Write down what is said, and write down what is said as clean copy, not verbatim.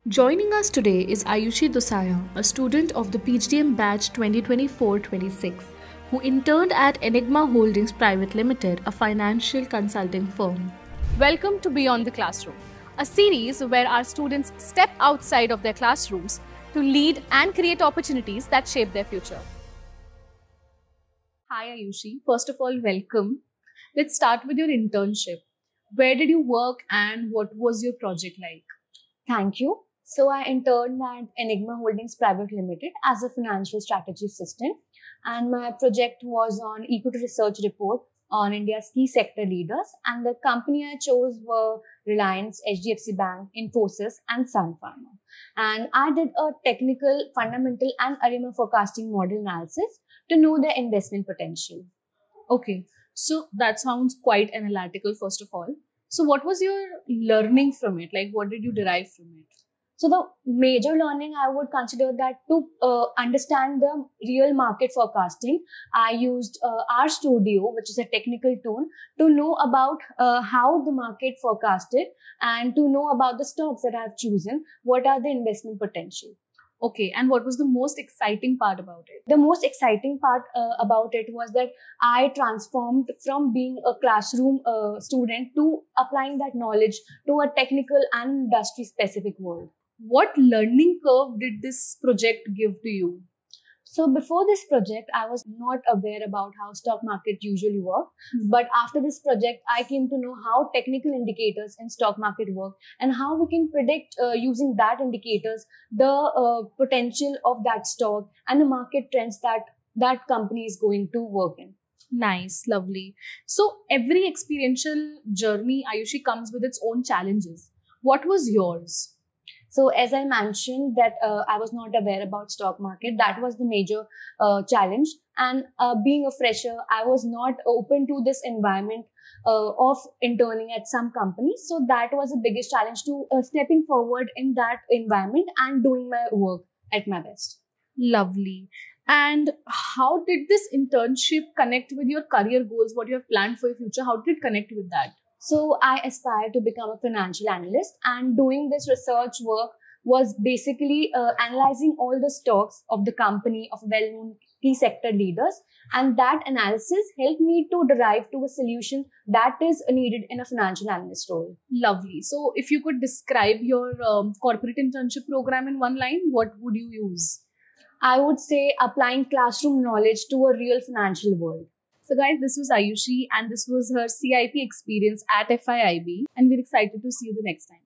Joining us today is Ayushi Dosaya, a student of the PGDM batch 2024-26, who interned at Enigma Holdings Private Limited, a financial consulting firm. Welcome to Beyond the Classroom, a series where our students step outside of their classrooms to lead and create opportunities that shape their future. Hi Ayushi, first of all, welcome. Let's start with your internship. Where did you work and what was your project like? Thank you. So I interned at Enigma Holdings Private Limited as a financial strategy assistant, and my project was on equity research report on India's key sector leaders, and the company I chose were Reliance, HDFC Bank, Infosys, and Sun Pharma. And I did a technical, fundamental, and ARIMA forecasting model analysis to know their investment potential. Okay, so that sounds quite analytical, first of all. So what was your learning from it? Like, what did you derive from it? So the major learning I would consider that to understand the real market forecasting, I used RStudio, which is a technical tool, to know about how the market forecasted and to know about the stocks that I've chosen, what are the investment potential. Okay, and what was the most exciting part about it? The most exciting part about it was that I transformed from being a classroom student to applying that knowledge to a technical and industry specific world. What learning curve did this project give to you? So before this project, I was not aware about how stock market usually work. But after this project, I came to know how technical indicators in stock market work and how we can predict using that indicators, the potential of that stock and the market trends that company is going to work in. Nice, lovely. So every experiential journey, Ayushi, comes with its own challenges. What was yours? So as I mentioned that I was not aware about stock market, that was the major challenge. And being a fresher, I was not open to this environment of interning at some companies. So that was the biggest challenge to stepping forward in that environment and doing my work at my best. Lovely. And how did this internship connect with your career goals, what you have planned for your future? How did it connect with that? So I aspired to become a financial analyst, and doing this research work was basically analyzing all the stocks of the company of well-known key sector leaders. And that analysis helped me to derive to a solution that is needed in a financial analyst role. Lovely. So if you could describe your corporate internship program in one line, what would you use? I would say applying classroom knowledge to a real financial world. So guys, this was Ayushi and this was her CIP experience at FIIB, and we're excited to see you the next time.